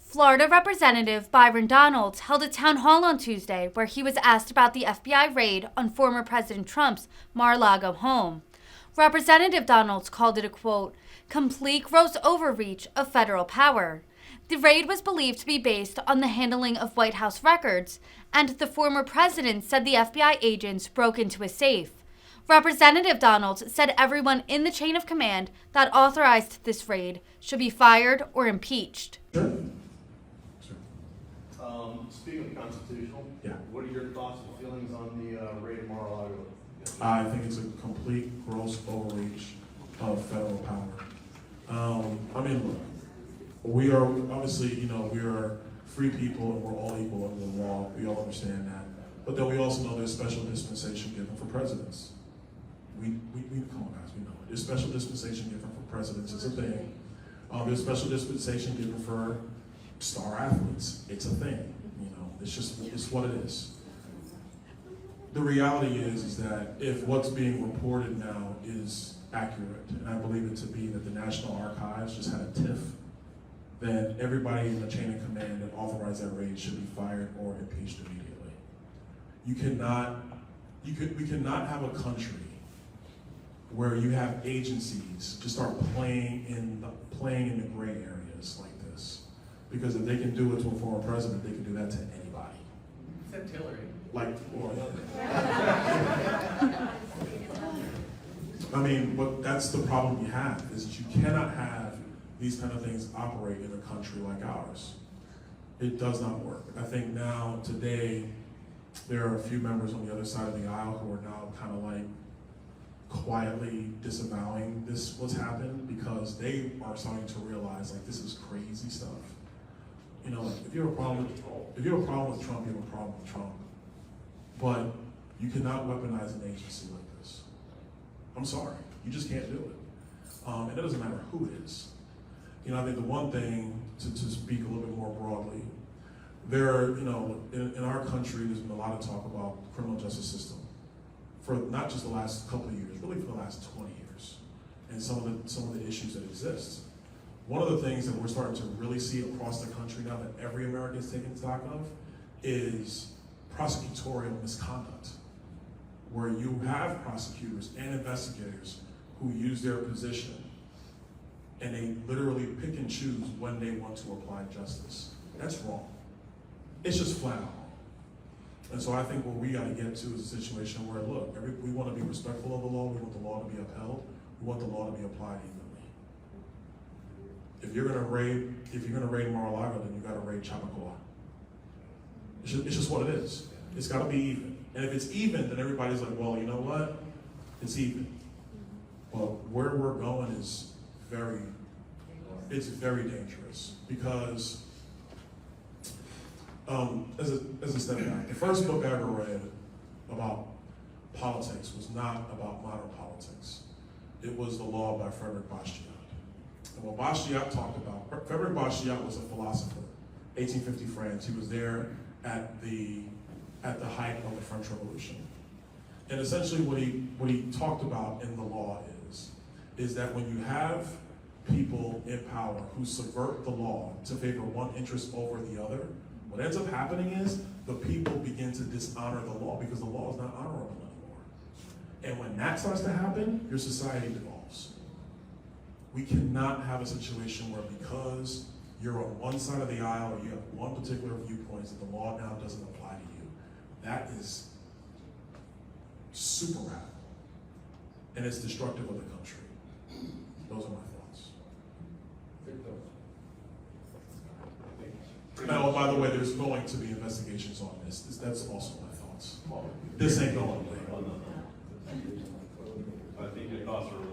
Florida Representative Byron Donalds held a town hall on Tuesday where he was asked about the FBI raid on former President Trump's Mar-A-Lago home. Representative Donalds called it a, quote, complete gross overreach of federal power. The raid was believed to be based on the handling of White House records, and the former president said the FBI agents broke into a safe. Representative Donalds said everyone in the chain of command that authorized this raid should be fired or impeached. Sure. Speaking of constitutional, Yeah. what are your thoughts and feelings on the raid of Mar-A-Lago? I think it's a complete gross overreach of federal power. I mean, look, we are obviously, we are free people and we're all equal under the law. We all understand that. But then we also know there's special dispensation given for presidents. We come on, guys, we know it. There's special dispensation given for presidents. It's a thing. There's special dispensation given for star athletes. It's a thing. It's what it is. The reality is that if what's being reported now is accurate, and I believe it to be that the National Archives just had a tiff, then everybody in the chain of command that authorized that raid should be fired or impeached immediately. We cannot have a country where you have agencies just start playing in the gray areas like this. Because if they can do it to a former president, they can do that to anybody. Except Hillary. But that's the problem you have, is that you cannot have these kind of things operate in a country like ours. It does not work. I think now, today, there are a few members on the other side of the aisle who are now kind of like quietly disavowing what's happened, because they are starting to realize like this is crazy stuff. If you have a problem with Trump, you have a problem with Trump. But you cannot weaponize an agency like this. I'm sorry, you just can't do it. And it doesn't matter who it is. I think the one thing to speak a little bit more broadly, in our country, there's been a lot of talk about the criminal justice system for not just the last couple of years, really for the last 20 years, and some of the issues that exist. One of the things that we're starting to really see across the country now that every American is taking stock of is prosecutorial misconduct, where you have prosecutors and investigators who use their position and they literally pick and choose when they want to apply justice. That's wrong. It's just flat out wrong. And so I think what we got to get to is a situation where, look, we want to be respectful of the law, we want the law to be upheld, we want the law to be applied evenly. If you're gonna raid Mar-a-Lago, then you gotta raid Chappaqua. It's just what it is. It's gotta be even. And if it's even, then everybody's like, well, you know what? It's even. Well, where we're going is very dangerous, because as a step back, the first book I ever read about politics was not about modern politics. It was The Law by Frederick Bastiat. And what Bastiat talked about, Frederick Bastiat was a philosopher, 1850 France. He was there at the height of the French Revolution. And essentially what he talked about in the law is that when you have people in power who subvert the law to favor one interest over the other, what ends up happening is the people begin to dishonor the law because the law is not honorable anymore. And when that starts to happen, your society devolves. We cannot have a situation where because you're on one side of the aisle or you have one particular viewpoint that the law now doesn't apply to you. That is super radical. And it's destructive of the country. Those are my thoughts. Now, by the way, there's going to be investigations on this. That's also my thoughts. This ain't going away. I think your thoughts are right.